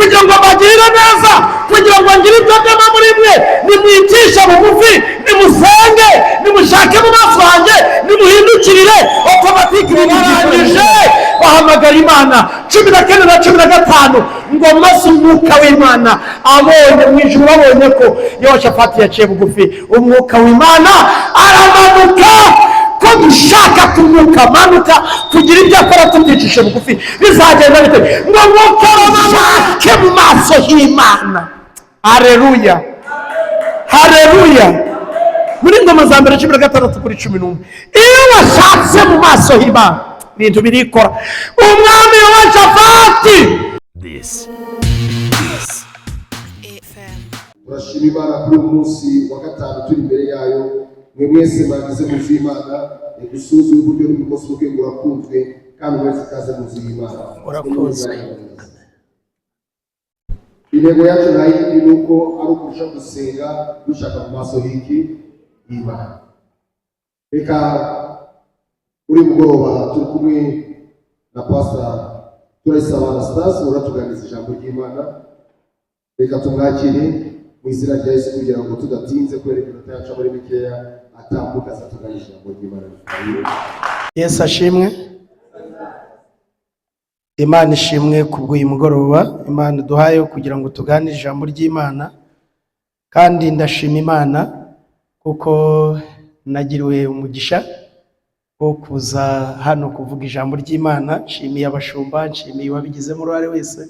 kugira ngo bagirire neza, kugira ngo ngire ibyo ndema muri mwe. Nimwicishe bugufi, nimusenge, nimushake mu maso hanjye, nimuhindukirire, otomatike barangije bahamagara Imana. 14 na 15 ngo maze umwuka w'Imana abonye mu ijuru, babonye ko Yehoshafati yaciye bugufi, umwuka w'Imana aramanuka. Ko dushaka kumwuka manuka kugira ibyo akora tubyicishe bugufi, bizagenda bite? ngo mwuka w'amashake mu maso y'Imana. Haleluya, haleluya. Muri Ngoma za mbere 15-11, iyo washatse mu maso y'Imana ibintu birikora. Umwami Yehoshafati. This turashima Imana kuri uyu munsi wa gatanu turi imbere yayo. Mwe mwese mwagize mu nzu y'Imana, gusuzuye uburyo n'umukozi w'ubwenge urakunzwe, kandi mwese kaze mu nzu y'Imana. Urakoze. Intego yacu nta yindi ni uko ari ukurusha gusenga dushaka mu maso y'Imana. Reka uri mugoroba turi kumwe na Pastor Turayisaba Anastase uratuganiriza ijambo ry'Imana. Reka tumwakire mu izina rya Yesu kugira ngo tudatinze kwereka iminota yacu muri mikeya atambuka azatuganiriza ijambo ry'Imana. Yesu ashimwe. Imana ishimwe kubw'uyu mugoroba Imana duhaye kugira ngo tuganire ijambo ry'Imana. Kandi ndashima Imana kuko nagiriwe umugisha wo kuza hano kuvuga ijambo ry'Imana. Nshimiye abashumba, nshimiye wabigizemo uruhare wese.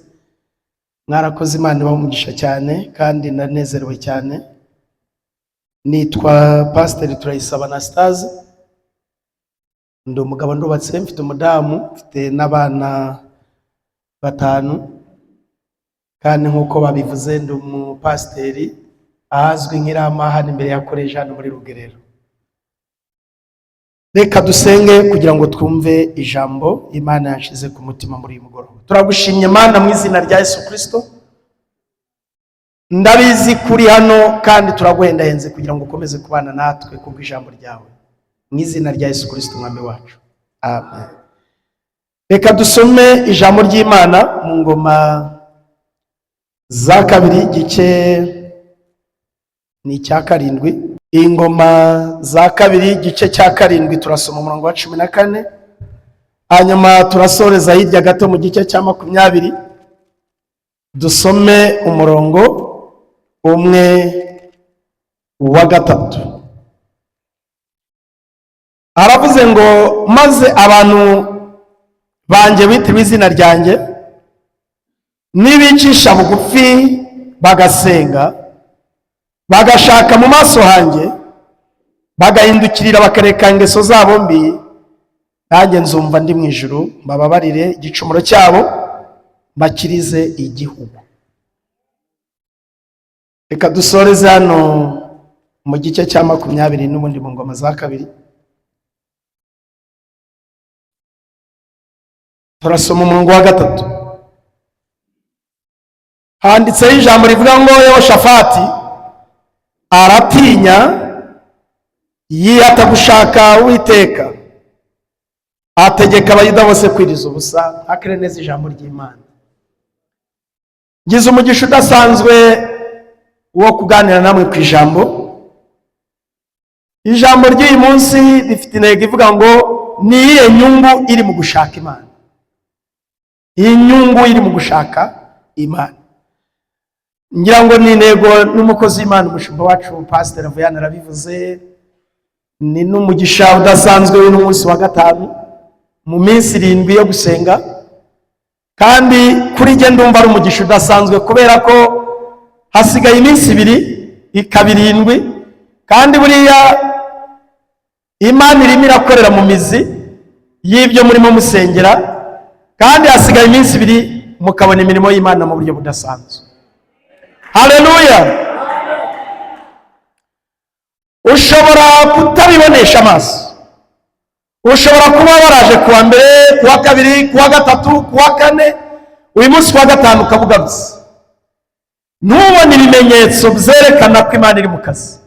Mwarakoze, Imana ibahe umugisha cyane kandi ndanezerewe cyane. Nitwa Pastor Turayisaba Anastase, ndi umugabo ndubatse, mfite umudamu, mfite n'abana 5, kandi nk'uko babivuze ndi umupasiteri ahazwi nk'Irama hano imbere ya koleji hano muri Rugerero. Reka dusenge kugira ngo twumve ijambo Imana yashize ku mutima muri uyu mugoroba. Turagushimye Imana mu izina rya Yesu Kristo. Ndabizi kuri hano kandi turaguhendahenze kugira ngo ukomeze kubana natwe kubw'ijambo ryawe. Mu izina rya Yesu Kristo umwami wacu. Amen. Reka dusome ijambo ry'Imana mu Ngoma za 2 igice ni cya 7. Ingoma za 2 igice cya 7 turasoma umurongo wa 14, hanyuma turasoreza hirya gato mu gice cya 20 dusome umurongo umwe wa 3. Aravuze ngo maze abantu banjye bitiriwe izina ryanjye nibicisha bugufi bagasenga, bagashaka mu maso hanjye, bagahindukirira bakareka ingeso zabo mbi, nanjye nzumva ndi mu ijuru mbababarire igicumuro cyabo, bakirize igihugu. Reka dusoreze hano mu gice cya 20 n'ubundi mu Ngoma za 2. Turasoma umurongo wa 3. Handitseho ijambo rivuga ngo Yehoshafati aratinya, yihata gushaka Uwiteka, ategeka abayuda bose kwiriza ubusa. Akire neza ijambo ry'Imana. Ngize umugisha udasanzwe wo kuganira namwe ku ijambo. Ijambo ry'uyu munsi rifite intego ivuga ngo ni iyihe nyungu iri mu gushaka Imana. Iyi nyungu iri mu gushaka Imana. Ngira ngo ni intego n'umukozi w'Imana umushumba wacu Pastor Vuyana arabivuze. Ni n'umugisha udasanzwe w'uyu munsi wa 5 mu minsi 7 yo gusenga. Kandi kuri jye ndumva ari umugisha udasanzwe kubera ko hasigaye iminsi 2 ikaba 7, kandi buriya Imana irimo irakorera mu mizi y'ibyo murimo musengera, kandi hasigaye iminsi 2 mukabona imirimo y'Imana mu buryo budasanzwe. Haleluya. Ushobora kutabibonesha amaso, ushobora kuba waraje kuwa mbere, kuwa kabiri, kuwa gatatu, kuwa kane, uyu munsi wa 5 ukavuga gusa, ntubone ibimenyetso byerekana ko Imana iri mu kazi.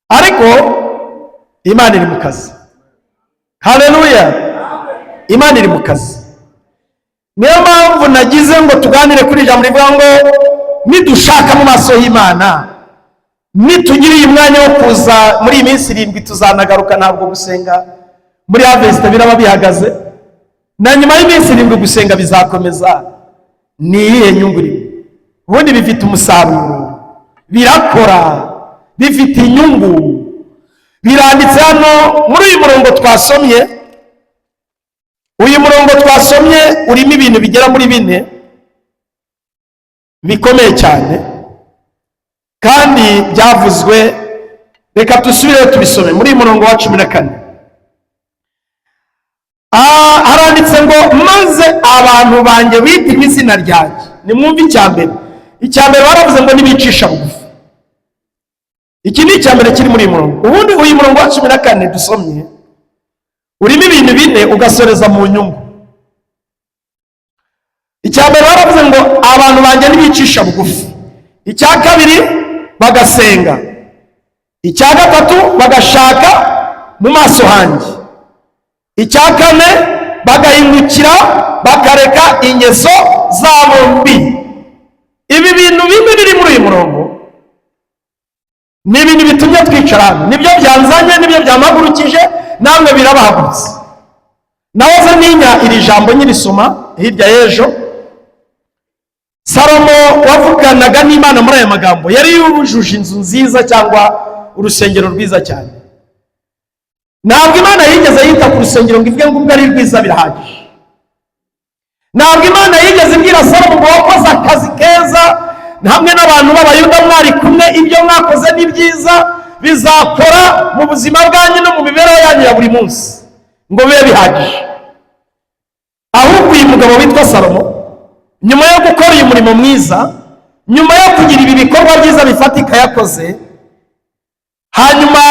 Ariko Imana iri mu kazi. Haleluya. Imana iri mu kazi. niyo mpamvu nagize ngo tuganire kuri ijambo rivuga ngo nidushaka mu maso y'Imana, nitugiriye umwanya wo kuza muri iyi minsi 7 tuzanagaruka. Ntabwo gusenga muri Harvest biraba bihagaze, na nyuma y'iminsi 7 gusenga bizakomeza. Ni iyihe nyungu iri? Ubundi bifite umusaruro, birakora, bifite inyungu. Biranditse hano muri uyu murongo twasomye. Uyu murongo twasomye urimo ibintu bigera muri 4 bikomeye cyane kandi byavuzwe. Reka dusubire tubisome muri uyu murongo wa 14. Haranditse ngo maze abantu banjye bita izina ryanjye. Nimwumve icyambere. Icyambere baravuze ngo nibicisha bugufi. Iki ni icyambere kiri muri uyu murongo. Ubundi uyu murongo wa 14 dusomye urimo ibintu 4 ugasoreza mu nyungu. Icyambere baravuze ngo abantu banjye nibicisha bugufi. Icya kabiri bagasenga. Icya gatatu bagashaka mu maso hanjye. Icya kane bagahindukira bakareka ingeso zabo mbi. Ibi bintu bimwe biri muri uyu murongo ni ibintu bitumye twicara. Nibyo byanzanye, nibyo byamagurukije, namwe birabahagurutse. Nahoze ninya iri jambo nyirisoma hirya y'ejo. Salomo wavuganaga n'Imana muri aya magambo yari yujuje inzu nziza cyangwa urusengero rwiza cyane. Ntabwo Imana yigeze yita ku rusengero ngo ivuge ngo ubwo ari rwiza birahagije. Ntabwo Imana yigeze ibwira Salomo ngo wakoze akazi keza hamwe n'abantu b'Abayuda mwari kumwe, ibyo mwakoze ni byiza, bizakora mu buzima bwanyu no mu mibereho yanyu ya buri munsi, ngo bibe bihagije. Ahubwo uyu mugabo witwa Salomo, nyuma yo gukora uyu murimo mwiza, nyuma yo kugira ibi bikorwa byiza bifatika yakoze, hanyuma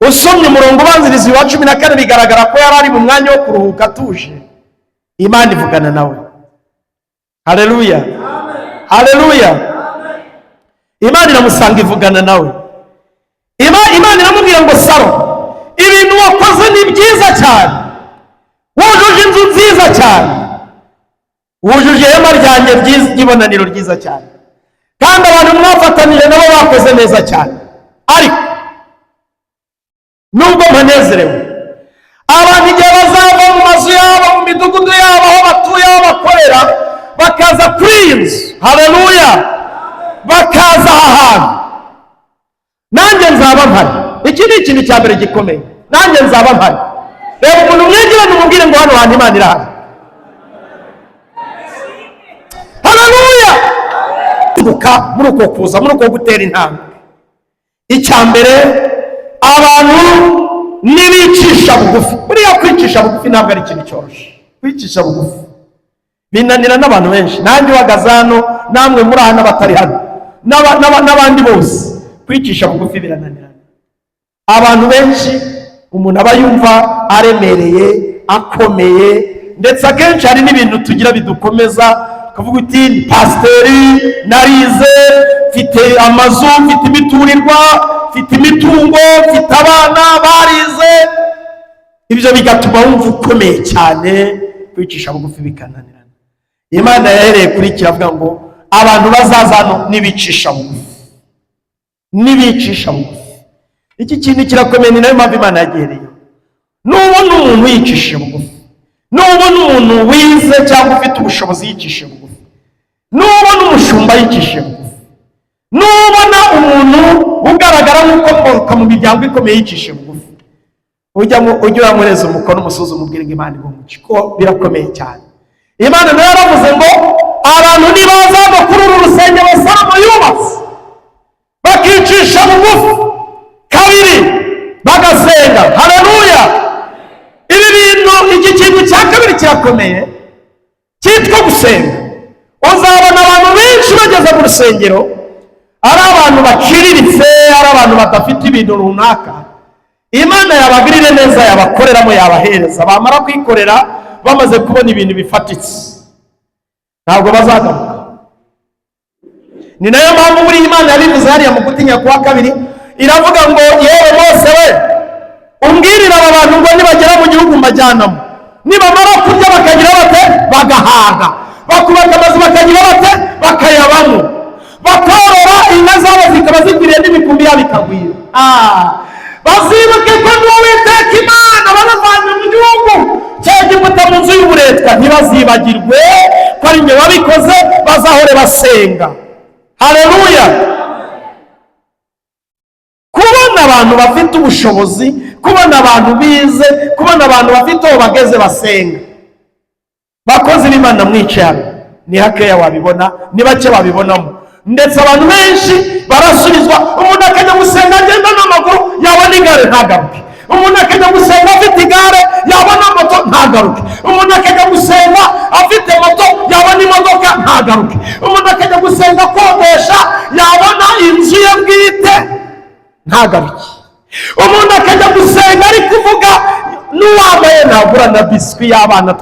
usomye umurongo ubanziriza wa 14 bigaragara ko yari ari mu mwanya wo kuruhuka atuje. Imana ivugana nawe. Haleluya, haleluya. Imana iramusanga ivugana nawe. Imana iramubwira ngo Salomo, ibintu wakoze ni byiza cyane, wujuje inzu nziza cyane, wujuje ihema ryanjye ry'ibonaniro ryiza cyane, kandi abantu mwafatanije nabo bakoze neza cyane. Ariko nubwo mbanezerewe, abantu igihe bazava mu mazu yabo, mu midugudu yabo, aho batuye, aho bakorera, bakaza kuri iyi nzu, haleluya, bakaza aha hantu, nanjye nzaba mpari. Iki ni ikintu cya mbere gikomeye. Nanjye nzaba mpari. Reba umuntu mwegeranye umubwire ngo hano hantu Imana irahari. Haleluya. Muri uko kuza, muri uko gutera intambwe, icya mbere abantu nibicisha bugufi. Buriya kwicisha bugufi ntabwo ari ikintu cyoroshye. Kwicisha bugufi binanira n'abantu benshi. Nanjye uhagaze hano, namwe muri hano batari hano, n'abandi bose, kwicisha bugufi birananirana. Abantu benshi umuntu aba yumva aremereye, akomeye, ndetse akenshi hari n'ibintu tugira bidukomeza. Kavuga uti pasiteri narize, mfite amazu, mfite imiturirwa, mfite imitungo, mfite abana barize. Ibyo bigatuma wumva ukomeye cyane. Kwicisha bugufi bikananirana. Imana yahereye kuri kiravuga ngo abantu bazazano nibicisha bugufi, nibicisha bugufi. Iki kintu kirakomeye, ni nayo mpamvu Imana yagihereyeho. Nubona umuntu yicishije bugufi, nubona umuntu wize cyangwa ufite ubushobozi yicishije bugufi, nubona umushumba yicishije bugufi, nubona umuntu ugaragara nk'uko mu miryango ikomeye yicishije bugufi, ujya uramureza umukono umusuzuma umubwire ngo Imana igumuke, ko birakomeye cyane. Imana nayo yaravuze ngo abantu nibaza kuri uru rusengero Salomo yubatse bakicisha bugufi, kabiri bagasenga, haleluya. Ibi bintu, iki kintu cya kabiri kirakomeye cyitwa gusenga. Uzabona abantu benshi bageze mu rusengero ari abantu baciriritse, ari abantu badafite ibintu runaka. Imana yabagirire neza, yabakoreramo, yabahereza, bamara kwikorera bamaze kubona ibintu bifatitse, ntabwo bazagaruka. Ni nayo mpamvu muri Imana yabivuze hariya mu gutinya kwa 2 iravuga ngo yewe Mose we, umbwirira aba bantu ngo nibagera mu gihugu mbajyanamo, nibamara kurya bakagira bate? Bagahaga. Bakubaka amazu bakagira bate? Bakayabamo. Bakorora inka zabo zikaba zigwiriye n'imikumbi yabo ikagwira. Bazibuke ko n'Uwiteka Imana babavanye mu gihugu cy'Egiputa mu nzu y'uburetwa, ntibazibagirwe ko ari njye wabikoze, bazahore basenga. Haleluya. Kubona abantu bafite ubushobozi, kubona abantu bize, kubona abantu bafite aho bageze basenga, bakozi b'Imana mwicara, ni hakeya wabibona, ni bake babibonamo. Ndetse abantu benshi barasubizwa. Umuntu akajya gusenga agenda n'amaguru, yabona igare ntagaruke. Umuntu akajya gusenga afite igare, yabona moto ntagaruke. Umuntu akajya gusenga afite moto, yabona imodoka ntagaruke. Umuntu akajya gusenga akodesha, yabona inzu ye bwite ntagaruke. Umuntu akajya gusenga ari kuvuga n'uwambaye nagura na biswi y'abana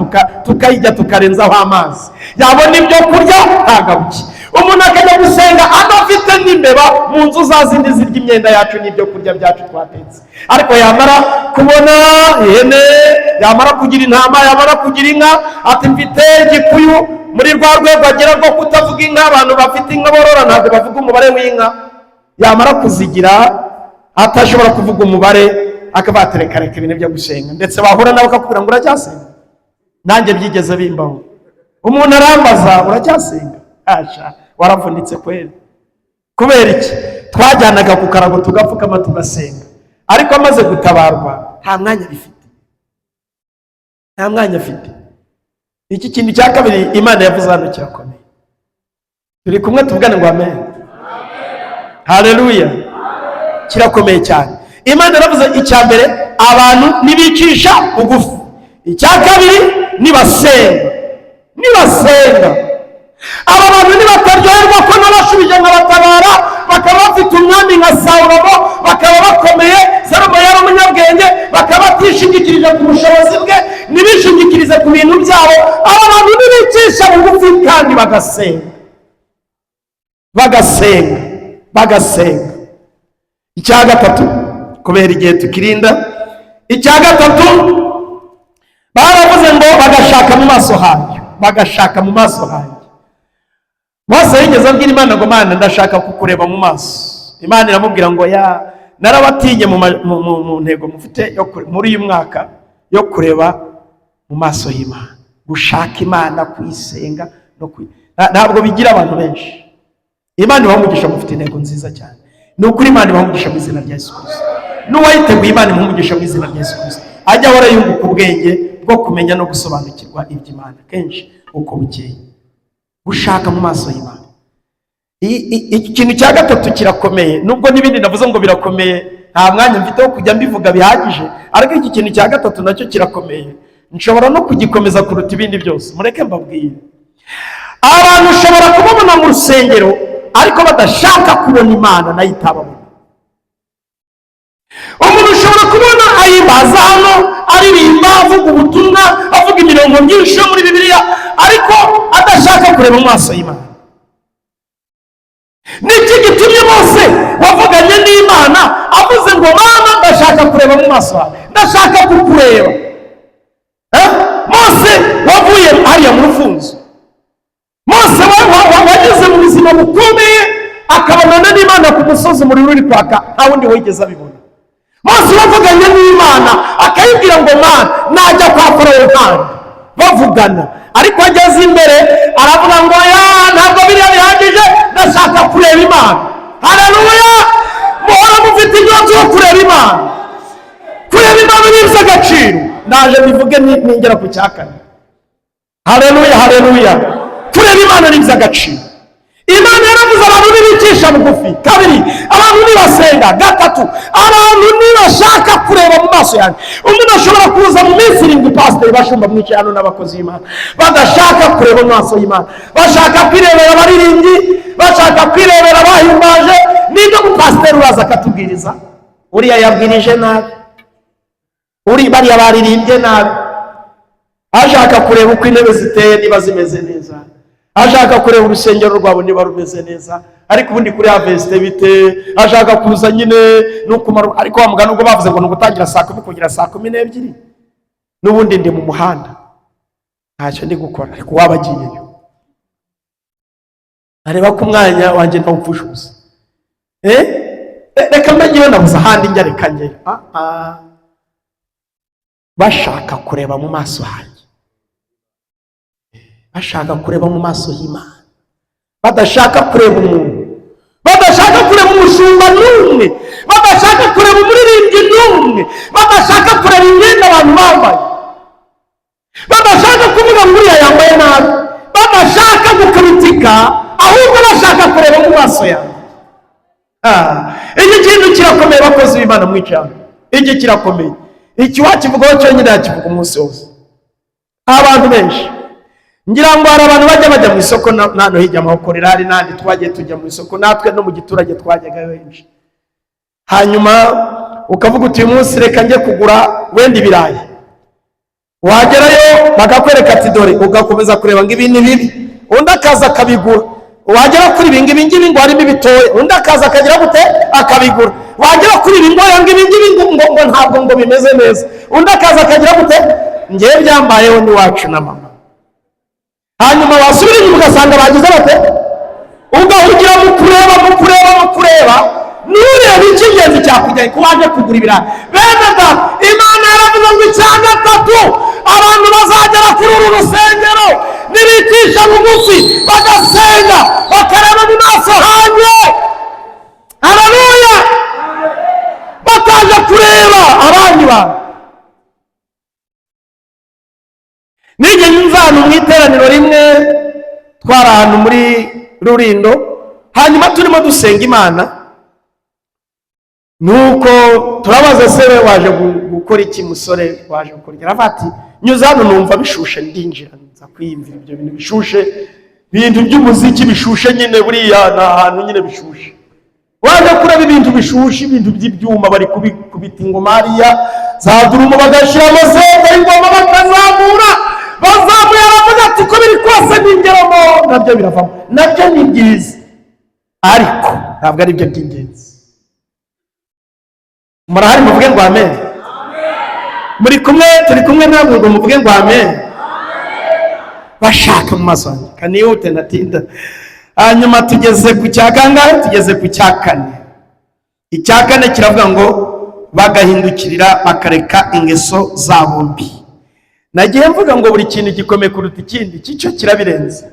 tukayijya tukarenzaho amazi, yabona ibyo kurya ntagaruke. Umuntu akajya gusenga adafite n'imbeba mu nzu za zindi zirya imyenda yacu n'ibyo kurya byacu twatetse, ariko yamara kubona ihene, yamara kugira intama, yamara kugira inka, ati mfite igikuyu. Muri rwa rwego agera rwo kutavuga inka, abantu bafite inka borora ntabwo bavuga umubare w'inka, yamara kuzigira atashobora kuvuga umubare, akabatereka reka ibintu byo gusenga. Ndetse bahura nawe akakubwira ngo uracyasenga. Nanjye byigeze bimbaho, umuntu arambaza uracyasenga? Asha, waravunitse kweli. Kubera iki? Twajyanaga ku karago tugapfukama tugasenga, ariko amaze gutabarwa nta mwanya bifite, nta mwanya afite. Iki kintu cya kabiri Imana yavuze hano kirakomeye. Turi kumwe tuvugane ngo amen. Haleluya. Kirakomeye cyane. Imana yaravuze icya mbere, abantu nibicisha bugufi. Icya kabiri, nibasenga. Aba bantu nibataryoherwa ko n'abashubije nkabatabara, bakaba bafite umwami nka Salomo, bakaba bakomeye, Salomo yari umunyabwenge, bakaba batishingikirije ku bushobozi bwe, ntibishingikirize ku bintu byabo. Aba bantu nibicisha bugufi kandi bagasenga. Icya gatatu, kubera igihe tukirinda, icya gatatu baravuze ngo bagashaka mu maso hanjye. Mose yigeze abwira Imana ngo Mana, ndashaka kukureba mu maso. Imana iramubwira ngo narabatinye mu ntego mufite muri uyu mwaka yo kureba mu maso y'Imana, gushaka Imana, kuyisenga ntabwo bigira abantu benshi. Imana ibamugisha, mufite intego nziza cyane. Ni ukuri Imana ibamugisha mu izina rya Yesu Kristo. N'uwayiteguye Imana ibamugisha mu izina rya Yesu Kristo. Ajya ahora yunguka ubwenge bwo kumenya no gusobanukirwa iby'Imana kenshi uko bukeye. Gushaka mu maso y'Imana. Ikintu cya gatatu kirakomeye, nubwo n'ibindi navuze ngo birakomeye nta mwanya mfite wo kujya mbivuga bihagije, ariko iki kintu cya gatatu nacyo kirakomeye, nshobora no kugikomeza kuruta ibindi byose. Mureke mbabwire, abantu ushobora kubabona mu rusengero ariko badashaka kubona Imana nayo itababona. Umuntu ushobora kubona ayimbaza hano, aririmba, avuga ubutumwa, avuga imirongo myinshi yo muri Bibiliya, ariko adashaka kureba mu maso y'Imana. Niki gitumye Mose wavuganye n'Imana avuze ngo Mana, ndashaka kureba mu maso yawe, ndashaka kukureba. Mose wavuye hariya mu rufunzo, Mose wageze mu buzima bukomeye, akabonana n'Imana ku musozi umuriro uri kwaka, nta wundi wigeze abibona. Mose wavuganye n'Imana akayibwira ngo Mana, najya kwa Farawo kandi bavugana, ariko ageze imbere aravuga ngo ntabwo biriya bihagije, ndashaka kureba Imana. Haleluya. Muhora mufite inyota yo kureba Imana. Kureba Imana ni iby'agaciro. Ndaje mbivuge ningera ku cya kane. Haleluya. Kureba Imana ni iby'agaciro. Imana yaravuze abantu nibicisha bugufi. Kabiri, abantu nibasenga. Gatatu, abantu nibashaka kureba mu maso yanjye. Umuntu ashobora kuza mu minsi 7 pastor bashumba mwicaye hano n'abakozi b'Imana, badashaka kureba mu maso y'Imana, bashaka kwirebera abaririmbyi, bashaka kwirebera abahimbaje. Nibyo mu pastor uraza akatubwiriza, uriya yabwirije nabi, bariya baririmbye nabi, ashaka kureba uko intebe ziteye niba zimeze neza, ashaka kureba urusengero rwabo niba rumeze neza, ariko ubundi kuri Harvest bite, ashaka kuza nyine no kumara. Ariko wa mugani ubwo bavuze ngo nugutangira saa 10 kugera saa 12, n'ubundi ndi mu muhanda ntacyo ndi gukora, ariko waba agiyeyo areba ko umwanya wanjye ntawupfusha ubusa. Reka mbenyeyo nabuze ahandi njya, reka njyeyo. Bashaka kureba mu maso hanjye, bashaka kureba mu maso y'Imana, badashaka kureba umuntu, badashaka kureba umushumba n'umwe, badashaka kureba umuririmbyi n'umwe, badashaka kureba imyenda abantu bambaye, badashaka kuvuga ngo uriya yambaye nabi, badashaka gukritika, ahubwo bashaka kureba mu maso yawe. Iki kintu kirakomeye bakozi b'Imana mwicana, iki kirakomeye. Iki wakivugaho cyonyine yakivuga umunsi wose. Abantu benshi ngira ngo hari abantu bajya mu isoko, nano hirya amahokorera hari nandi twagiye tujya mu isoko, natwe no mu giturage twajyaga benshi. Hanyuma ukavuga uti uyu munsi reka njye kugura wenda ibirayi, wagerayo bakakwereka ati dore, ugakomeza kureba ngo ibi ni bibi, undi akaza akabigura. Wagera kuri ibi ngibi ngo harimo ibitoya, undi akaza akagira gute akabigura. Wagera kuri ibi ngo ibi ngo ntabwo ngo bimeze neza, undi akaza akagira gute, ngiye byambayeho n'iwacu na mama. Hanyuma wasubira inyuma ugasanga bagize bate, ugahugira mu kureba nureba icy'ingenzi cyakujyanye ko waje kugura ibirayi. Bene da, Imana yaravuze ngo icya gatatu abantu bazagera kuri uru rusengero nibicisha bugufi bagasenga bakareba mu maso hanjye. Haleluya! Bataje kureba abandi bantu. Nigeze nzana mu iteraniro rimwe, twari ahantu muri Rurindo, hanyuma turimo dusenga Imana, nuko turabaza se we waje gukora iki musore, waje gukora iki? Ati nyuze hano numva bishushe, ndinjira nza kwiyumvira ibyo bintu bishushe, ibintu by'umuziki bishushe nyine, buriya na ahantu nyine bishushe. Waje kureba ibintu bishushe, ibintu by'ibyuma bari kubita ingoma hariya za durumu, bagashyira amazembe y'ingoma bakazamura, bazamuye aravuga ati ko biri kose n'ingeramo, nabyo biravamo, nabyo ni byiza, ariko ntabwo ari byo by'ingenzi. Murahari muvuge ngo amen? Muri kumwe, turi kumwe namwe ngo muvuge ngo amen? Bashaka mu maso yanjye, kanihute natinda. Hanyuma tugeze ku cya kangahe? Tugeze ku cya kane. Icya kane kiravuga ngo bagahindukirira bakareka ingeso zabo mbi. Nagiye mvuga ngo buri kintu gikomeye kuruta ikindi, cyo kirabirenze.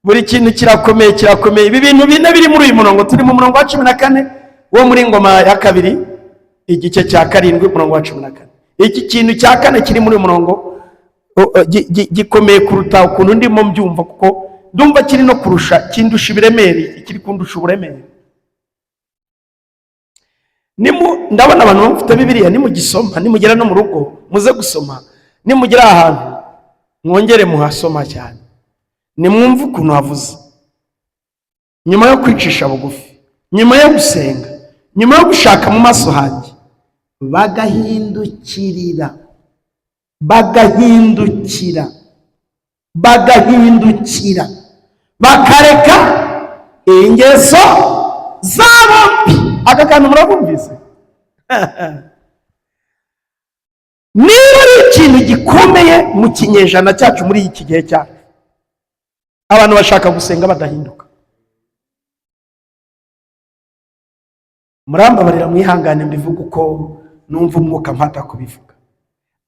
Buri kintu kirakomeye. Ibi bintu bine biri muri uyu murongo, turi mu murongo wa 14 wo muri Ngoma ya kabiri igice cya 7 umurongo wa 14. Iki kintu cya kane kiri muri uyu murongo gikomeye kuruta ukuntu ndimo mbyumva, kuko ndumva kiri no kurusha, kindusha ibiremere, kiri kundusha uburemere. Ndabona abantu bafite Bibiliya, nimugisoma, nimugera no mu rugo muze gusoma, nimugera ahantu mwongere muhasoma cyane, nimwumve ukuntu havuze. Nyuma yo kwicisha bugufi, nyuma yo gusenga, nyuma yo gushaka mu maso hanjye, bagahindukira bakareka ingeso zabo mbi. Aka kantu murabumvise? Niba ari ikintu gikomeye mu kinyejana cyacu muri iki gihe cyacu, abantu bashaka gusenga badahinduka. Murambabarira mwihangane mbivuga uko numva umwuka mpata kubivuga.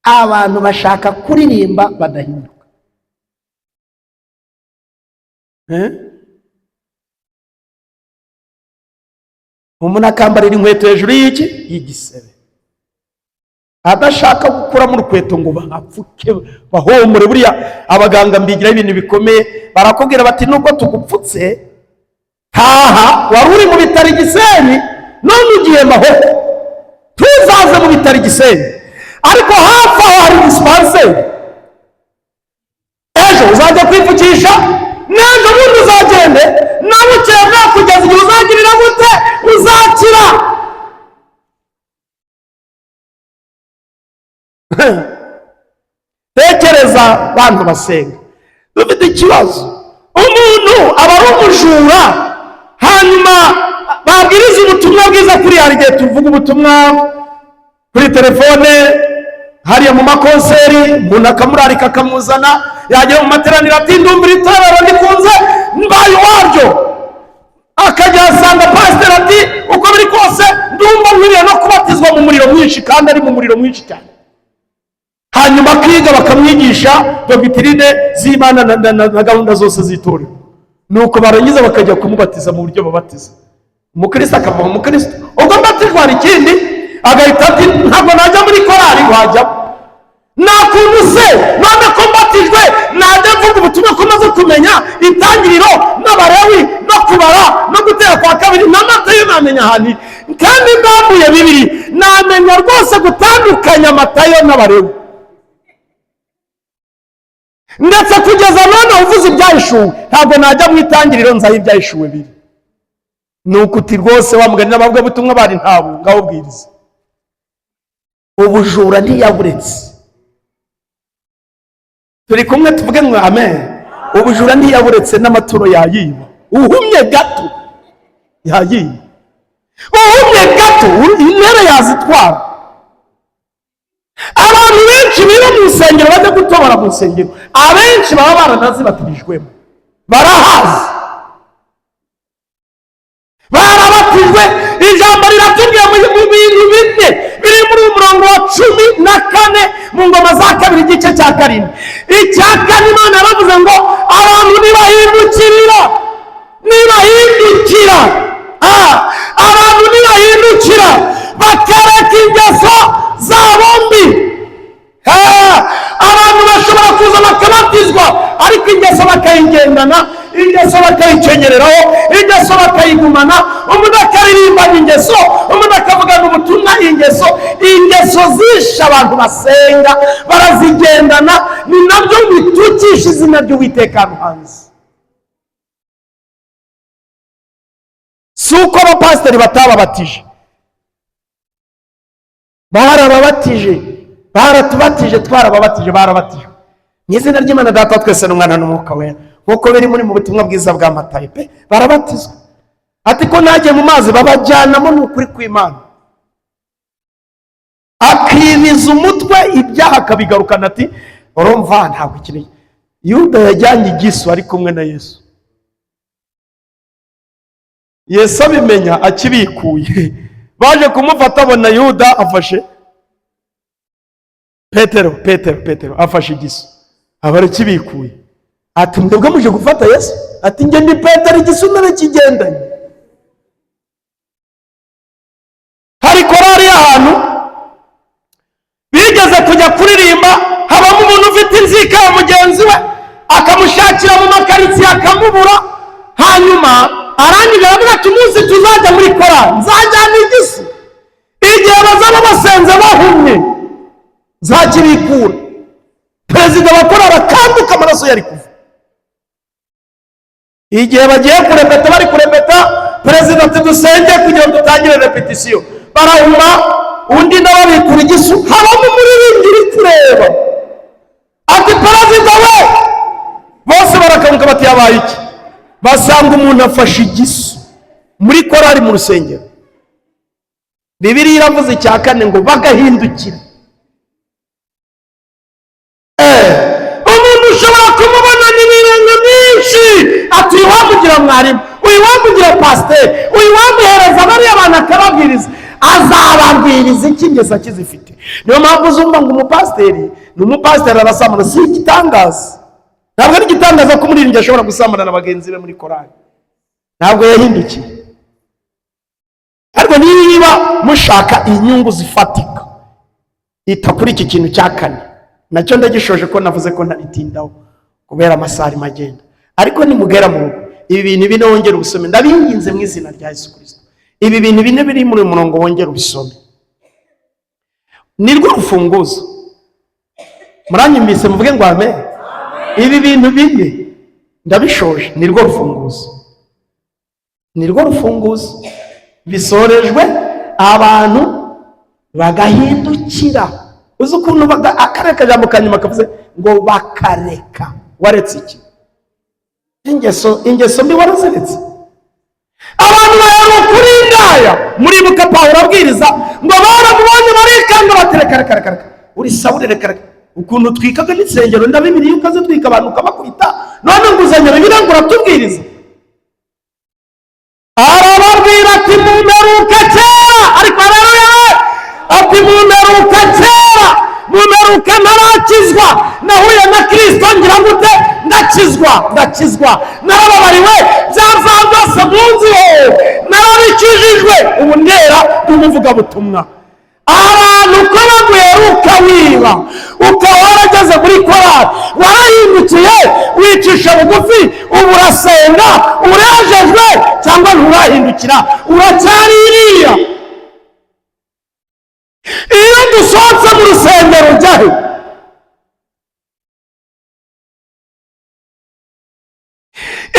Abantu bashaka kuririmba badahinduka. Umuntu akambarira inkweto hejuru y'iki? Y'igisebe. Adashaka gukura mu rukweto ngo bapfuke bahomore. Buriya abaganga mbigira ibintu bikomeye, barakubwira bati nubwo tugupfutse taha, wari uri mu bitaro Gisenyi none ugiye Mahoko, tuzaze mu bitaro Gisenyi, ariko hafi aho hari dispensaire. Ejo uzajya kwipfukisha, n'ejo bundi uzagende, nawe ukenda kugeza igihe uzagirira gute, uzakira. Tekereza bantu basenga, dufite ikibazo. Umuntu aba ari umujura, hanyuma babwiriza ubutumwa bwiza kuri hari igihe tuvuga ubutumwa kuri telefone, hariya mu makonseri, umuntu akamurarika akamuzana, yagera mu materaniro ati ndumvira itorero ndikunze mbaye waryo, akajya asanga pasiteri ati uko biri kose ndumva nkwiriye no kubatizwa mu muriro mwinshi, kandi ari mu muriro mwinshi cyane. Hanyuma akiga bakamwigisha dogitirine z'Imana na gahunda zose z'itorero, nuko barangiza bakajya kumubatiza mu buryo babatiza umukristo, akava mu mukristo. Ubwo mbatizwa hari ikindi agahita ati ntabwo najya muri korari, wajya nakuntu se none ko mbatijwe najya mvuga ubutumwa ko maze kumenya itangiriro n'Abalewi no kubara no gutera kwa kabiri n'Amatayo namenya ahantu, kandi ndambuye Bibiri namenya rwose gutandukanya Amatayo n'Abalewi, ndetse kugeza none uvuze ibyahishuwe ntabwo najya mu itangiriro nzaho ibyahishuwe biri. Nuko uti rwose wamugani n'ababwa butumwa bari ntabo ngaho bwiriza. Ubujura ntiyaburetse, turi kumwe tuvuge ngo amen. Ubujura ntiyaburetse, n'amaturo yayiba, uhumye gato yayiba, uhumye gato intera yazitwara. Abantu benshi biba mu nsengero bajya gutobora mu nsengero, abenshi baba baranazibatirijwemo, barahazi, barabatijwe. Ijambo riratubwiye mu bintu bine biri muri umurongo wa 14 mu Ngoma za kabiri igice cya 7. Icya kane Imana yaravuze ngo abantu nibahindukira, abantu nibahindukira bakareka ingeso zabo mbi. Abantu bashobora kuza bakabatizwa ariko ingeso bakayigendana, ingeso bakayicenyereraho, ingeso bakayigumana, umuntu akaririmbana ingeso, umuntu akavugana ubutumwa ingeso zisha abantu basenga barazigendana, ni nabyo bitukisha izina ry'Uwiteka hanze. Si uko abapasiteri batababatije, barababatije, baratubatije, twarababatije, barabatije mu izina ry'Imana Data twese n'Umwana n'Umwuka Wera, nk'uko biri muri mu butumwa bwiza bwa Matayo. Barabatizwa ati ko nagiye mu mazi babajyanamo n'ukuri kw'Imana, akibiza umutwe ibyaha akabigarukana. Ati urumva ntabwo ikineye. Yuda yajyanye igisu ari kumwe na Yesu, Yesu abimenya akibikuye, baje kumufata abona Yuda afashe Petero afashe igisu, aba arakibikuye. Ati mwebwe muje gufata Yesu? Ati nge ndi Petero, igisu narakigendanye. Hari korari y'ahantu bigeze kujya kuririmba, habamo umuntu ufite inzika ya mugenzi we, akamushakira mu makaritsiye akamubura. Hanyuma arangiza aravuga ati umunsi tuzajya muri korari nzajyana igisu, igihe bazaba basenze bahumye nzakibikura. Perezida wa korari akanduka, amaraso yari kuva. Igihe bagiye kurepeta, bari kurepeta, perezida ati dusenge kugira ngo dutangire repetisiyo. Barahuma, undi nawe abikura igisu, habamo umuririmbyi uri kureba. Ati perezida we, bose barakamuka bati yabaye iki? Basanga umuntu afashe igisu muri korari mu rusengero. Bibiliya iravuze icya kane ngo bagahindukira. Umuntu ushobora kumubona n'imirongo myinshi, ati uyu wamugira mwarimu, uyu wamugira pasiteri, uyu wamuhereza bariya abantu akababwiriza. Azababwiriza iki ingeso akizifite? Niyo mpamvu uzumva ngo umupasiteri ni umupasiteri arasamana. Si igitangaza, ntabwo ari igitangaza ko umuririmbyi ashobora gusamana na bagenzi be muri korari. Ntabwo yahindukiye. Ariko niba mushaka inyungu zifatika, ita kuri iki kintu cya kane. Nacyo ndagishoje ko navuze ko ntabitindaho kubera amasaha magenda. Ariko nimugera mu rugo, ibi bintu bine wongera ubusome, ndabinginze mu izina rya Yesu Kristo. Ibi bintu bine biri muri umurongo wongera ubusome, nirwo rufunguzo. Muranyumvise muvuge ngo amen. Ibi bintu bine ndabishoje, nirwo rufunguzo, bisorejwe abantu bagahindukira. Uzi ukuntu akareka jambo kanyuma kavuze ngo bakareka. Waretse iki? Ingeso mbi waraziretse. abantu baheruka kuri indaya. Muribuka Pawulo abwiriza ngo baramubonye barikanga batereka uri Sawuli reka ukuntu twikaga n'isengero ndabimiriye ukazitwika abantu ukabakubita, none nguzanyo bibiliya ngo uratubwiriza. Arababwira ati mumeruka kera, ariko haleluya, ati mumeruka kera, mumeruka narakizwa, nahuye na Kristo ngira gute ndakizwa, narababariwe, byaza byose munziho, narabikijijwe, ubu ndera n'umuvugabutumwa. Abantu ko baguheruka wiba ukaba warageze muri korali, warahindukiye wicisha bugufi, ubu urasenga, urejejwe, cyangwa nturahindukira uracyari iriya. Iyo dusohotse mu rusengero ujyahe?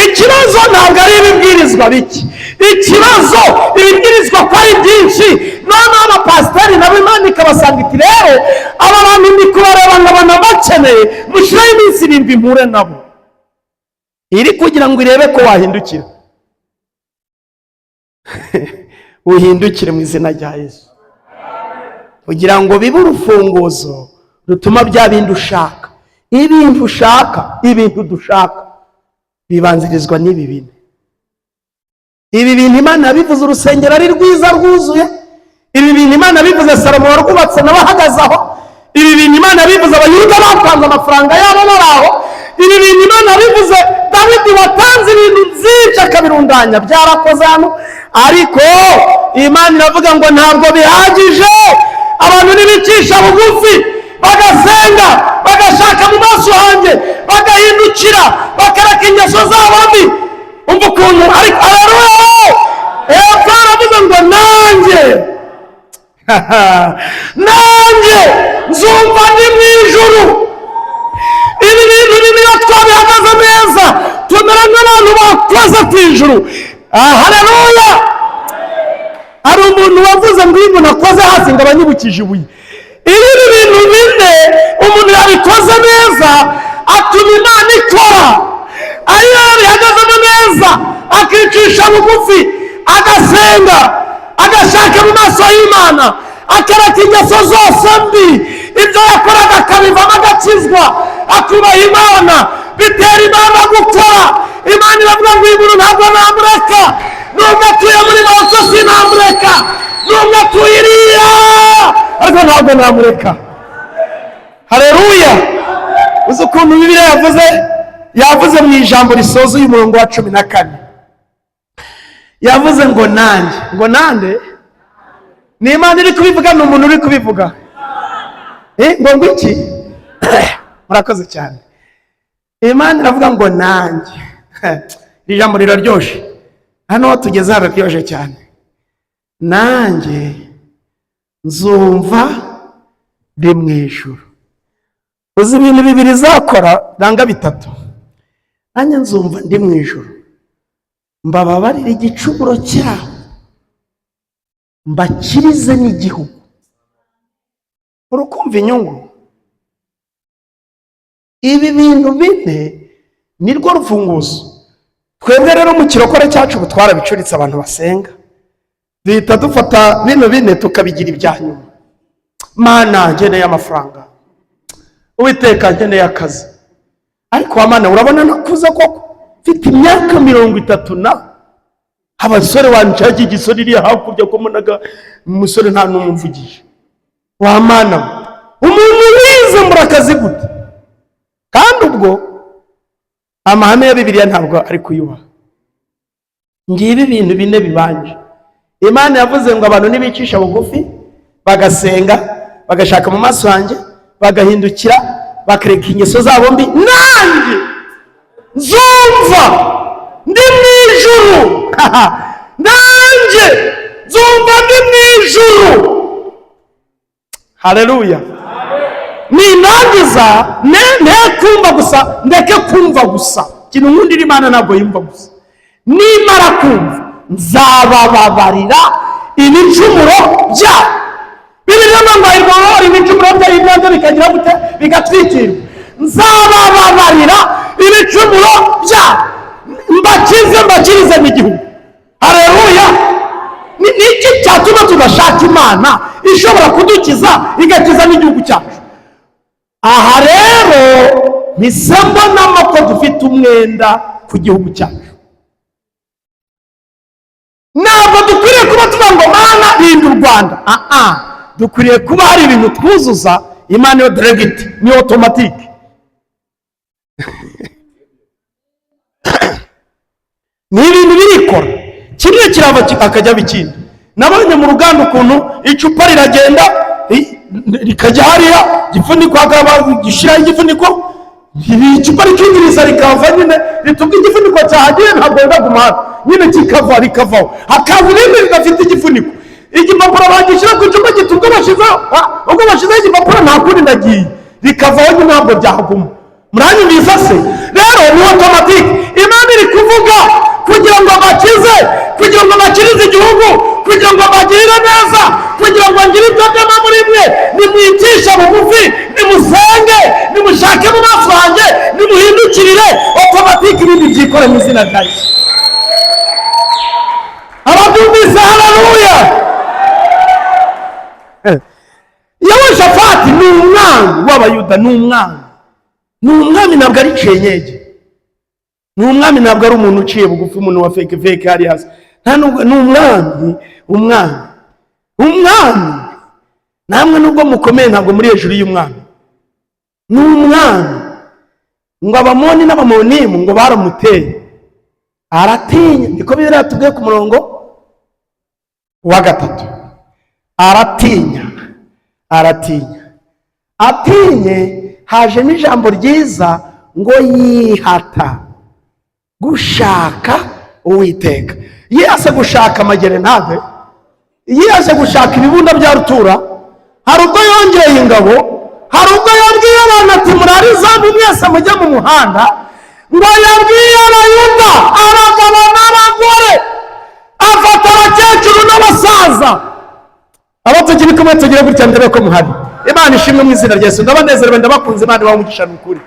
Ikibazo ntabwo ari ibibwirizwa bike, ikibazo ibibwirizwa ko ari byinshi. Noneho abapasiteri nabo Imana ikabasanga iti rero aba bantu ndi kubareba nkabona bakeneye, mushireho iminsi 7 mpure nabo, iri kugira ngo irebe ko wahindukira. Uhindukire mu izina rya Yesu, kugira ngo bibe urufunguzo rutuma bya bindi ushaka, ibintu ushaka, ibintu dushaka bibanzirizwa n'ibi bintu. Ibi bintu Imana yabivuze urusengero ari rwiza rwuzuye, ibi bintu Imana yabivuze Salomo warwubatse n'abahagaze aho, ibi bintu Imana yabivuze Abayuda batanze amafaranga yabo baraho, ibi bintu Imana yabivuze Dawidi watanze ibintu byinshi akabirundanya, byarakoze hano. Ariko Imana iravuga ngo ntabwo bihagije, abantu nibicisha bugufi bagasenga, bagashaka mu maso hanjye, bagahindukira, bakareka ingeso zabo mbi. Umva ukuntu ariko haleluya, aravuga ngo nanjye nzumva ndi mu ijuru. Ibi bintu niyo twabihagaze neza, tumera nk'abantu bakoze ku ijuru. Haleluya. Hari umuntu wavuze ngo iyo umuntu akoze hasi ngo abanyibukije ibuye. Ibi bintu bine umuntu yabikoze neza atuma Imana ikora. Iyo yabihagazemo neza akicisha bugufi, agasenga, agashaka mu maso y'Imana, akareka ingeso zose mbi, ibyo yakoraga akabivamo agakizwa, akubaha Imana, bitera Imana gukora. Imana iravuga ngo uyu muntu ntabwo namureka, nubwo atuye muri Mose sinamureka, nubwo atuye iriya ariko ntabwo namureka. Haleluya. Uzi ukuntu Bibiliya yavuze mu ijambo risoza uyu murongo wa 14, yavuze ngo nanjye, ngo nande? Ni Imana iri kubivuga, ni umuntu uri kubivuga? Ngo iki? Murakoze cyane. Imana iravuga ngo nanjye. Iri jambo riraryoshe, hano tugeze hararyoshe cyane. Nanjye nzumva ndi mu ijuru. Uzi ibintu bibiri zakora ranga bitatu. Nanjye nzumva ndi mu ijuru, mbababarira igicumuro cyabo, mbakirize n'igihugu. Urukumva inyungu? Ibi bintu bine nirwo rufunguzo. Twebwe rero mu kirokore cyacu ubu twarabicuritse, abantu basenga duhita dufata bino bine tukabigira ibya nyuma. Mana nkeneye amafaranga, Uwiteka nkeneye akazi. Ariko Mana urabona nakuze koko, mfite imyaka 30 na abasore wancaje igisori iri hakurya ko munaga umusore nta numumvugisha. Wa Mana, umuntu wize murakazi gute? Kandi ubwo amahame ya Bibiliya ntabwo ari kuyubaha. Ngibi ibintu bine bibanje. Imana yavuze ngo abantu nibicisha bugufi, bagasenga, bagashaka mu maso hanjye, bagahindukira, bakareka ingeso zabo mbi, nanjye nzumva ndi mu ijuru. Nanjye nzumva ndi mu ijuru. Haleluya. Ninangiza kumva gusa, ndeke kumva gusa. Kintu nkundira Imana ntabwo yumva gusa. Nimara kumva nzabababarira ibicumuro byabo. Bibiliya ngo irwara ibicumuro byabo bikagira gute? Bigatwikirwa. Nzabababarira ibicumuro byabo, mbakirize n'igihugu. Haleluya. bashaka Imana ishobora kudukiza igakiza n'igihugu cyacu. Aha rero mbonamo ko dufite umwenda ku gihugu cyacu. Ntabwo dukwiriye kuba tuvuga ngo Mana rinda u Rwanda. Dukwiriye kuba hari ibintu twuzuza. Imana yo diregiti ni otomatike. Ni ibintu birikora, kimwe kirava akajya bikindi. Nabonye mu ruganda ukuntu icupa riragenda rikajya hariya gifuniko gishyiraho igifuniko, icupa rikingiriza rikava nyine ritubwa igifuniko cyahagiye ntabwo ndaguma nyine kikava rikavaho, hakaza irindi ridafite igifuniko. Igipapuro bagishyira ku icupa gitubwa bashyizeho, ubwo bashyizeho igipapuro nta kundi ndagiye rikavaho nyine ntabwo byahaguma. Muranyumvise se? Rero ni otomatike. Imana iri kuvuga kugira ngo bakize, kugira ngo bakirize igihugu, kugira ngo bagirire neza, kugira ngo ngire ibyo ndema muri mwe. Nimwicisha bugufi, nimusenge, nimushake mu maso hanjye, nimuhindukirire, otomatike ibindi byikore mu izina rya Yesu. Ababyumvise? Haleluya! Yehoshafati ni umwami w'Abayuda, ni umwami ntabwo ari cenyege. Ni umwami ntabwo ari umuntu uciye bugufi, umuntu wa feke hari hasi. Ni umwami. Namwe nubwo mukomeye ntabwo muri hejuru y'umwami. Ni umwami. Ngo Abamoni n'Abamonimu ngo baramuteye, aratinya. Niko Bibiliya yatubwiye ku murongo wa 3. Atinye haje n'ijambo ryiza ngo yihata gushaka Uwiteka. Yase gushaka amagerenade, yase gushaka ibibunda bya rutura. Hari ubwo yongeye ingabo, hari ubwo yabwiye abantu ati murarizamu mwese mujya mu muhanda. Ngo yabwiye Abayuda, abagabo n'abagore, afata abakecuru n'abasaza. Abo tugira kumwe tugira gutya ndebe ko muhari. Imana ishimwe mu izina rya Yesu. Ndabanezerewe, ndabakunze, Imana ibamugisha n'ukuri.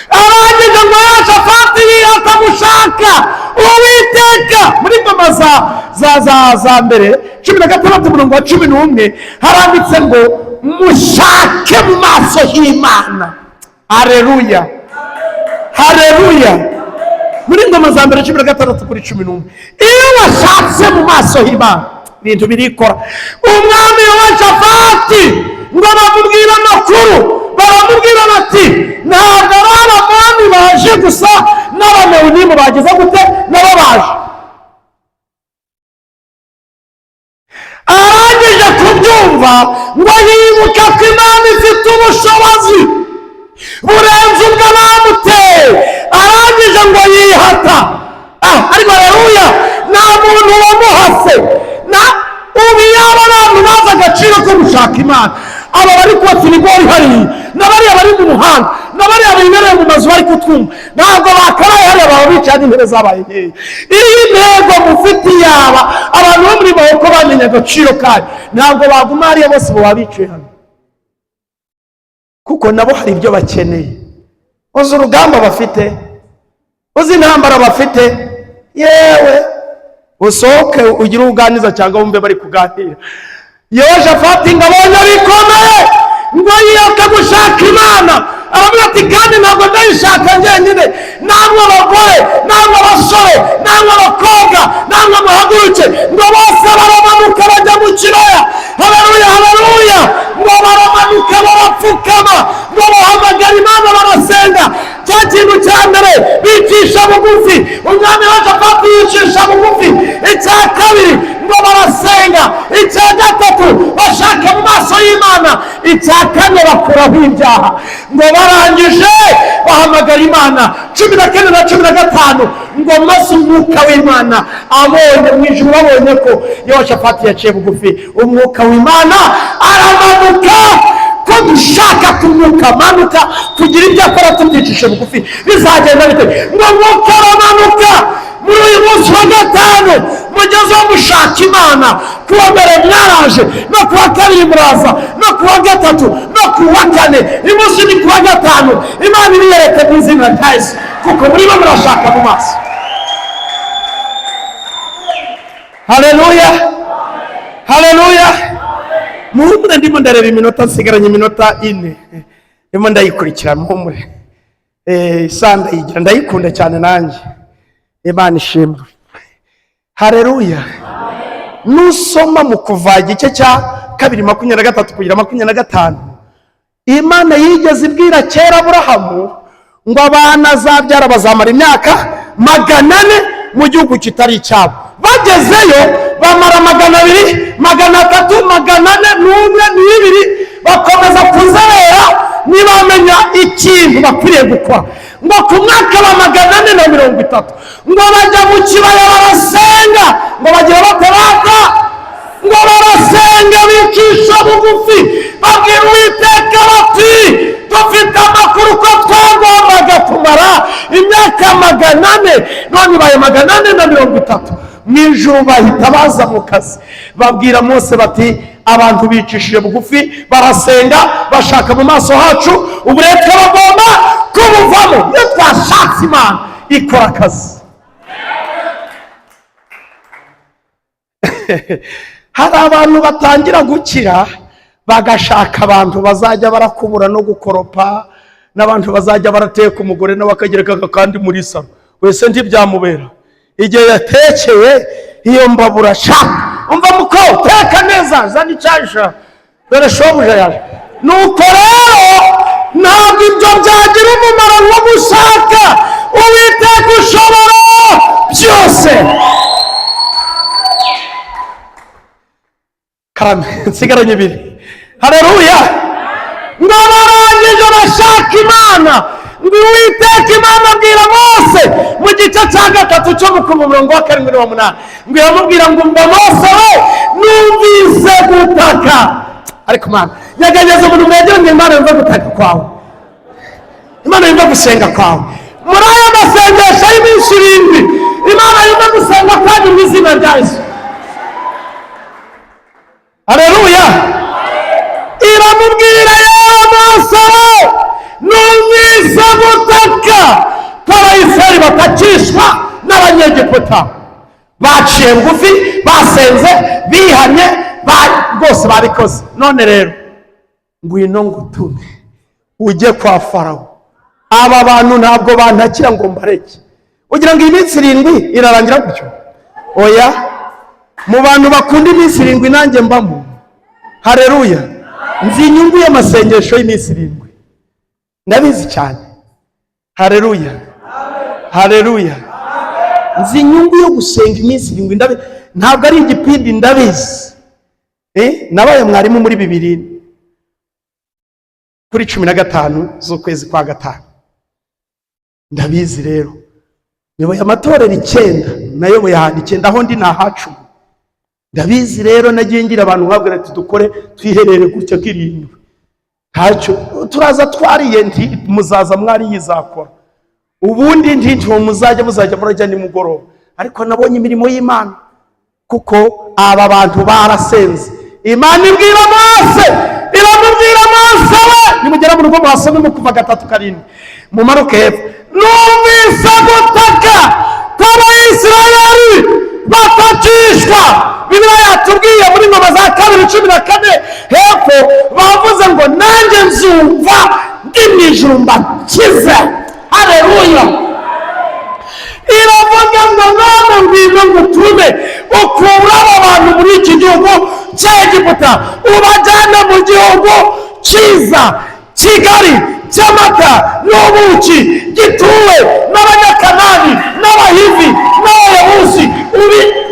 Arangije ngo Yehoshafati yihata gushaka Uwiteka. Muri ngoma za mbere 16 murongo wa 11 haranditse ngo mushake mu maso y'Imana. Haleluya, haleluya. Muri ngoma za mbere 16:11 iyo washatse mu maso y'Imana ibintu birikora. Umwami Yehoshafati ngo bamubwira amakuru, baramubwira bati ntabwo ari Abamoni baje gusa, n'Abamewunimu bageze gute nabo baje. Arangije kubyumva ngo yibuka ko Imana ifite ubushobozi burenze ubwo bamuteye. Arangije ngo yihata. Ariko haleluya, nta muntu wamuhase. Ubu yaba abantu bazi agaciro ko gushaka Imana. Aba bari kotsa ibigori hariya, n'abariya bari mu muhanda, n'abariya bibereye mu mazu bari kutwumva, ntabwo bakaraye hariya baba bicaye n'intebe zabaye nkeya. Iyi ntego mufite yaba abantu bo muri Mahoko bamenye agaciro kayo, ntabwo baguma hariya bose baba bicaye hano, kuko nabo hari ibyo bakeneye. Uzi urugamba bafite, uzi intambara bafite, yewe usohoke ugire uganiza cyangwa wumve bari kuganira. Yehoshafati ngo abonye bikomeye ngo yiyaka gushaka Imana. Aravuga ati kandi ntabwo ndayishaka njyenyine, namwe abagore, namwe abasore, namwe abakobwa, namwe muhaguruke. Ngo bose baramanuka bajya mu kibaya. Haleluya, haleluya. Ngo baramanuka barapfukama, ngo bahamagara Imana barasenga. Cya kintu cya mbere bicisha bugufi. Umwami Yehoshafati yicisha bugufi. Icya kabiri ngo barasenga. Icya gatatu bashaka mu maso y'Imana. Icya kane bakuraho ibyaha. Ngo barangije bahamagara Imana. 14 na 15 ngo maze umwuka w'Imana abonye mu ijuru, babonye ko Yehoshafati yaciye bugufi, umwuka w'Imana aramanuka. Ko dushaka kumwuka manuka kugira ibyo akora tubyicishe bugufi, bizagenda bite? Ngo umwuka aramanuka. Muri uyu munsi wa 5 mugeze wo gushaka Imana. Kuwa mbere mwaraje, no kuwa kabiri muraza, no kuwa 3, no kuwa 4, uyu munsi ni kuwa 5. Imana iriyereka mu izina rya Yesu, kuko muri bo murashaka mu maso. Haleluya, Haleluya. Muhumure, ndimo ndareba iminota, nsigaranye iminota 4. Ndimo ndayikurikira muhumure. Sanda yigira ndayikunda cyane nanjye. Imana ishimwe. Haleluya. Nusoma mu Kuva igice cya 2:23 kugera 25, Imana yigeze ibwira kera Aburahamu ngo abana azabyara bazamara imyaka 400 mu gihugu kitari icyabo. Bagezeyo bamara 200, 300, 400, bakomeza kuzerera ntibamenya ikintu bakwiriye gukora. Ngo ku mwaka wa 430 ngo bajya mu kibaya barasenga, ngo bagira bateraka, ngo barasenga bicisha bugufi, babwira Uwiteka bati dufite amakuru ko twagombaga kumara imyaka 400, none ibaye 430. Mu ijuru bahita baza mu kazi, babwira Mose bati abantu bicishije bugufi barasenga bashaka mu maso hacu, ubu rero bagomba kubuvamo. Iyo twashatse Imana ikora akazi. Hari abantu batangira gukira bagashaka abantu bazajya barakubura no gukoropa, n'abantu bazajya barateka umugore nawe akagereka kandi muri salo, wese ntibyamubera. Igihe yatekeye iyo mbabura umva muko teka neza zani cyasha dore shobuja yaje. Nuko rero ntabwo ibyo byagira umumaro wo gushaka Uwiteka ushobora byose. Karame nsigaranye 2. Haleluya. Ndabarangije bashaka Imana, ngo Uwiteka Imana abwira Mose mu gice cya 3 cyo mu Kuva 7:8, ngo yamubwira ngo mba Mose we numvise gutaka. Ariko Mana yagageze umuntu mwegere ngo Imana yumva gutaka kwawe, Imana yumva gusenga kwawe. Muri aya masengesho y'iminsi 7 Imana yumva gusenga kandi mu izina rya Yesu. Haleluya. Iramubwira yewe Mose numvise gutaka kw'Abayisiraheli batakishwa n'Abanyegiputa, baciye bugufi, basenze, bihanye, rwose babikoze. None rero ngwino ngutume ujye kwa Farawo. Aba bantu ntabwo bantakira ngo mbareke. Ugira ngo iminsi 7 irarangira gutyo? Oya, mu bantu bakunda iminsi 7 nanjye mbamo. Haleluya. Nzi inyungu y'amasengesho y'iminsi 7, ndabizi cyane. Haleluya. Haleluya. Nzi inyungu yo gusenga iminsi 7, ntabwo ari igipindi, ndabizi. Nabaye mwarimu muri 2 kuri 15 z'ukwezi kwa 5. Ndabizi rero. Niboye amatorero 9, nayoboye ahantu 9 aho ndi nahacu. Ndabizi rero nagiye ngira abantu nkabwira ati dukore twiherere gutya kirindwi. Ntacyo turaza twariye nti muzaza mwari yizakora. Ubundi nti muzajya murajya nimugoroba. Ariko nabonye imirimo y'Imana kuko aba bantu barasenze. Imana ibwira Mose, iramubwira Mose we nimugera mu rugo mwasome mu Kuva 3:7 mu maruke hepfo, numvise gutaka kw'Abayisiraheli batakishwa. Bibiliya yatubwiye muri Ngoma za 2:14 hepfo bavuze ngo nanjye nzumva ndi mu ijuru mbakize. Haleluya. Iravuga ngo none ngwino ngutume ukura abantu muri iki gihugu cy'Egiputa ubajyana mu gihugu cyiza kigari cy'amata n'ubuki, gituwe n'Abanyakanani n'Abahivi n'Abayebusi.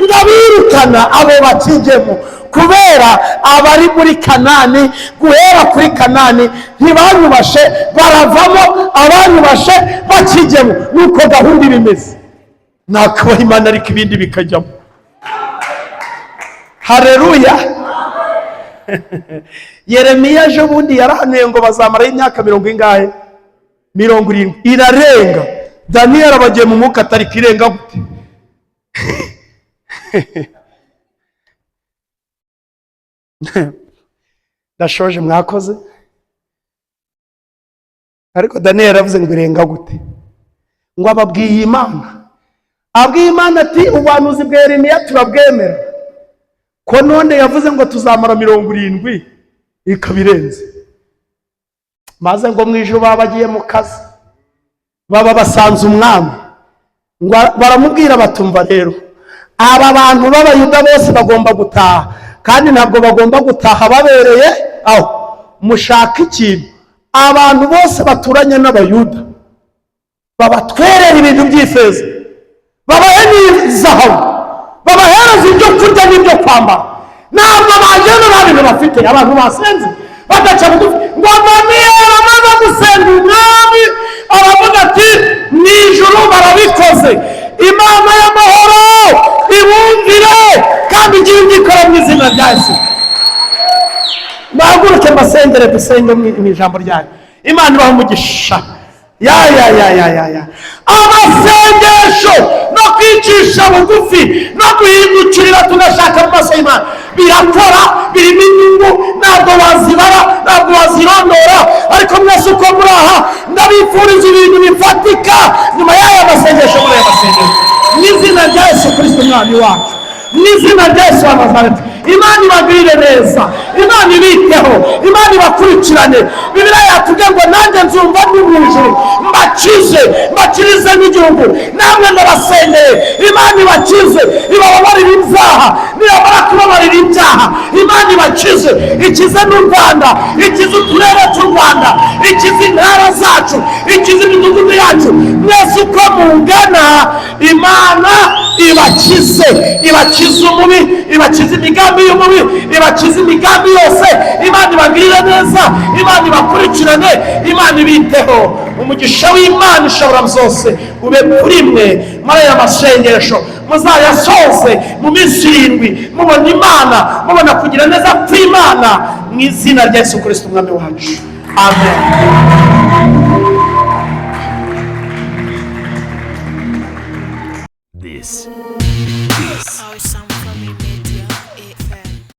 Ndabirukana abo bakijyemo, kubera abari muri Kanani, guhera kuri Kanani ntibanyubashe baravamo, abanyubashe bakijyemo. Nuko gahunda ibimeze. Nakubaha Imana ariko ibindi bikajyamo. Haleluya. Yeremiya ejo bundi yarahanuye ngo bazamaraho imyaka 70. Irarenga. Daniyeli abagiye mu mwuka atariko irenga gute? Ndashoje mwakoze. Ariko Daniyeli yaravuze ngo irenga gute? Ngo ababwiye Imana. Abwiye Imana ati ubuhanuzi bwa Yeremiya turabwemera. ko none yavuze ngo tuzamara 70 ikabirenze, maze ngo mu ijuru baba bagiye mu kazi, baba basanze umwami, baramubwira batumva rero aba bantu b'Abayuda bose bagomba gutaha, kandi ntabwo bagomba gutaha babereye aho, mushaka ikintu abantu bose baturanye n'Abayuda babatwerera ibintu by'ifeza, babahe n'izahabu, babahereza ibyo kurya n'ibyo kwambara. Ntabwo bagenda nta bintu bafite. Abantu basenze bagaca bugufi ngo Daniyeli amaze gusenga umwami aravuga ati mu ijuru barabikoze, Imana y'amahoro ibumvire kandi igihe igikora mu izina rya Yesu. Bahaguruke mbasengere dusenge mu ijambo ryayo. Imana ibahe umugisha. Amasengesho no kwicisha bugufi no guhindukirira tugashaka mu maso y'Imana birakora, birimo inyungu, ntabwo wazibara, ntabwo wazirondora, ariko mwese uko muri aha ndabifuriza ibintu bifatika nyuma y'aya masengesho. Muri aya masengesho n'izina rya Yesu Kristo umwami wacu, n'izina rya Yesu wa Nazareti, Imana ibagirire neza, Imana ibiteho, Imana ibakurikirane. Bibiliya yatubwiye ngo nanjye nzumva ndi mu ijuru mbakirize n'igihugu. Namwe ndabasengeye Imana ibakize, ibababarire ibyaha, nibamara kubabarira ibyaha Imana ibakize, ikize n'u Rwanda, ikize uturere tw'u Rwanda, ikize intara zacu, ikize imidugudu yacu. Mwese uko mungana Imana ibakize, ibakize umubi, ibakize imigambi y'umubi, ibakize imigambi yose. Imana ibagirire neza, Imana ibakurikirane, Imana ibiteho. Umugisha w'Imana ishobora byose ube kuri mwe muri aya masengesho, muzayasoze mu minsi 7 mubona Imana, mubona kugira neza kw'Imana mu izina rya Yesu Kristo umwami wacu. Amen. This is